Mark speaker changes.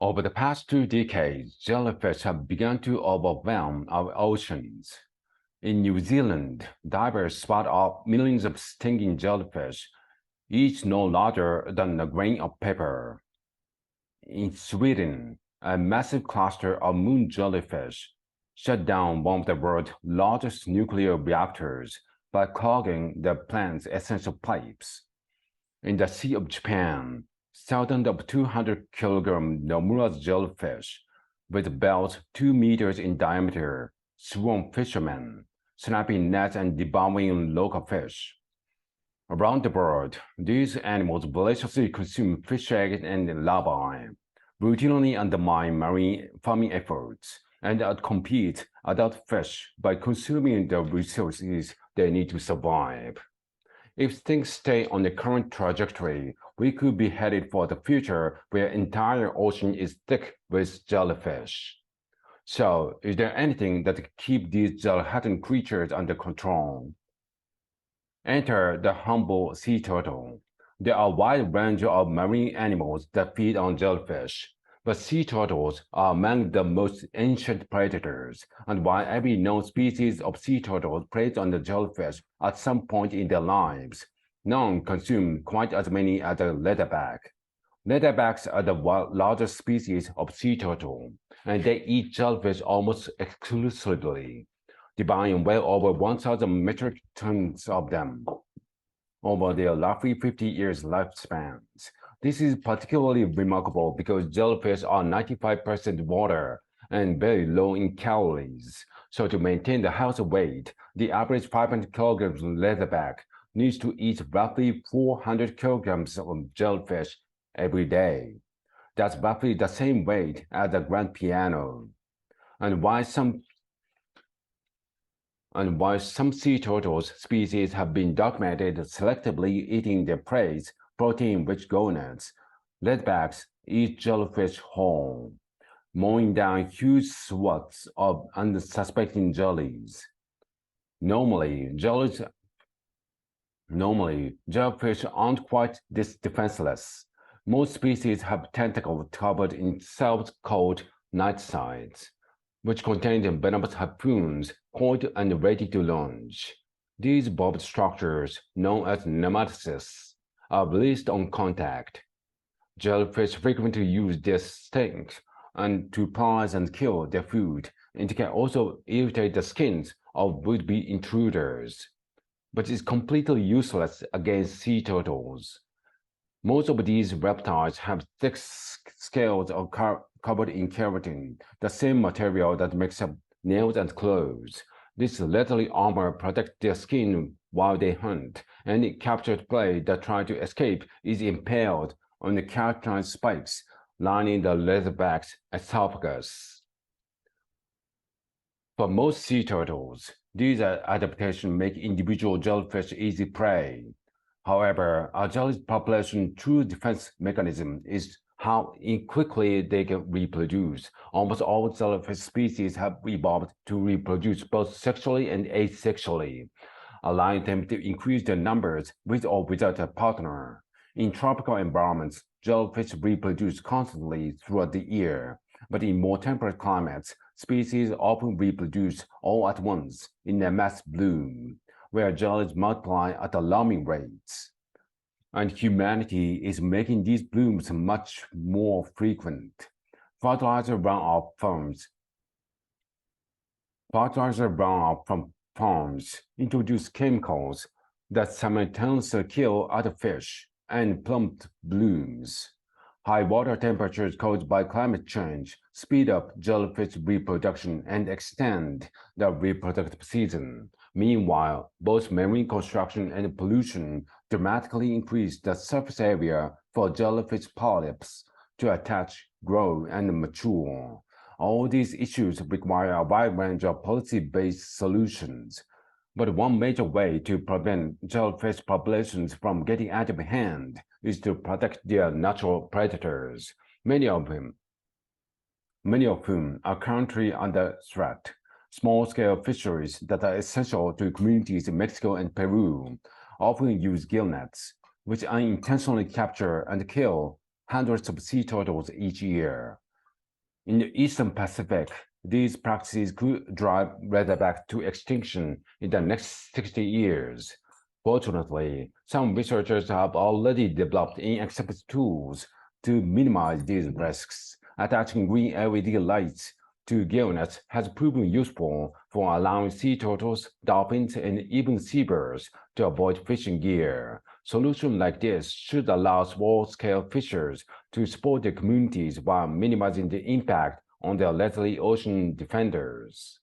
Speaker 1: Over the past 2 decades, jellyfish have begun to overwhelm our oceans. In New Zealand, divers spot off millions of stinging jellyfish, each no larger than a grain of pepper. In Sweden, a massive cluster of moon jellyfish shut down one of the world's largest nuclear reactors by clogging the plant's essential pipes. In the Sea of Japan, thousands of 200-kilogram Nomura's jellyfish, with bells 2 meters in diameter, swarm fishermen, snapping nets and devouring local fish. Around the world, these animals voraciously consume fish eggs and larvae, routinely undermine marine farming efforts, and outcompete adult fish by consuming the resources they need to survive. If things stay on the current trajectory, we could be headed for the future where the entire ocean is thick with jellyfish. So, is there anything that can keep these jelly-hatting creatures under control? Enter the humble sea turtle. There are a wide range of marine animals that feed on jellyfish, but sea turtles are among the most ancient predators, and while every known species of sea turtle preys on the jellyfish at some point in their lives, none consume quite as many as the leatherback. Leatherbacks are the largest species of sea turtle, and they eat jellyfish almost exclusively, devouring well over 1,000 metric tons of them over their roughly 50 years lifespans. This is particularly remarkable because jellyfish are 95% water and very low in calories. So to maintain the healthy weight, the average 500 kilograms leatherback needs to eat roughly 400 kilograms of jellyfish every day. That's roughly the same weight as a grand piano. And while some sea turtles species have been documented selectively eating their prey, protein-rich gonads, leatherbacks eat jellyfish whole, mowing down huge swaths of unsuspecting jellies. Normally, jellyfish aren't quite this defenseless. Most species have tentacles covered in cells called nightshades, which contain venomous harpoons coiled and ready to launch. These barbed structures, known as nematocysts, are released on contact. Jellyfish frequently use their stings to paralyze and kill their food, and can also irritate the skins of would-be intruders, but is completely useless against sea turtles. Most of these reptiles have thick scales covered in keratin, the same material that makes up nails and clothes. This leathery armor protects their skin while they hunt, and captured prey that try to escape is impaled on the keratin spikes lining the leatherback's esophagus. For most sea turtles, these adaptations make individual jellyfish easy prey. However, a jellyfish population's true defense mechanism is how quickly they can reproduce. Almost all jellyfish species have evolved to reproduce both sexually and asexually, allowing them to increase their numbers with or without a partner. In tropical environments, jellyfish reproduce constantly throughout the year, but in more temperate climates, species often reproduce all at once in a mass bloom, where jellies multiply at alarming rates. And humanity is making these blooms much more frequent. Fertilizer runoff from farms introduce chemicals that simultaneously kill other fish and plummet blooms. High water temperatures caused by climate change speed up jellyfish reproduction and extend the reproductive season. Meanwhile, both marine construction and pollution dramatically increase the surface area for jellyfish polyps to attach, grow, and mature. All these issues require a wide range of policy-based solutions. But one major way to prevent jellyfish populations from getting out of hand is to protect their natural predators, many of whom are currently under threat. Small-scale fisheries that are essential to communities in Mexico and Peru often use gill nets, which unintentionally capture and kill hundreds of sea turtles each year. In the Eastern Pacific, these practices could drive razorback to extinction in the next 60 years. Fortunately, some researchers have already developed inexpensive tools to minimize these risks. Attaching green LED lights to gillnets has proven useful for allowing sea turtles, dolphins, and even seabirds to avoid fishing gear. Solutions like this should allow small-scale fishers to support their communities while minimizing the impact on their leathery ocean defenders.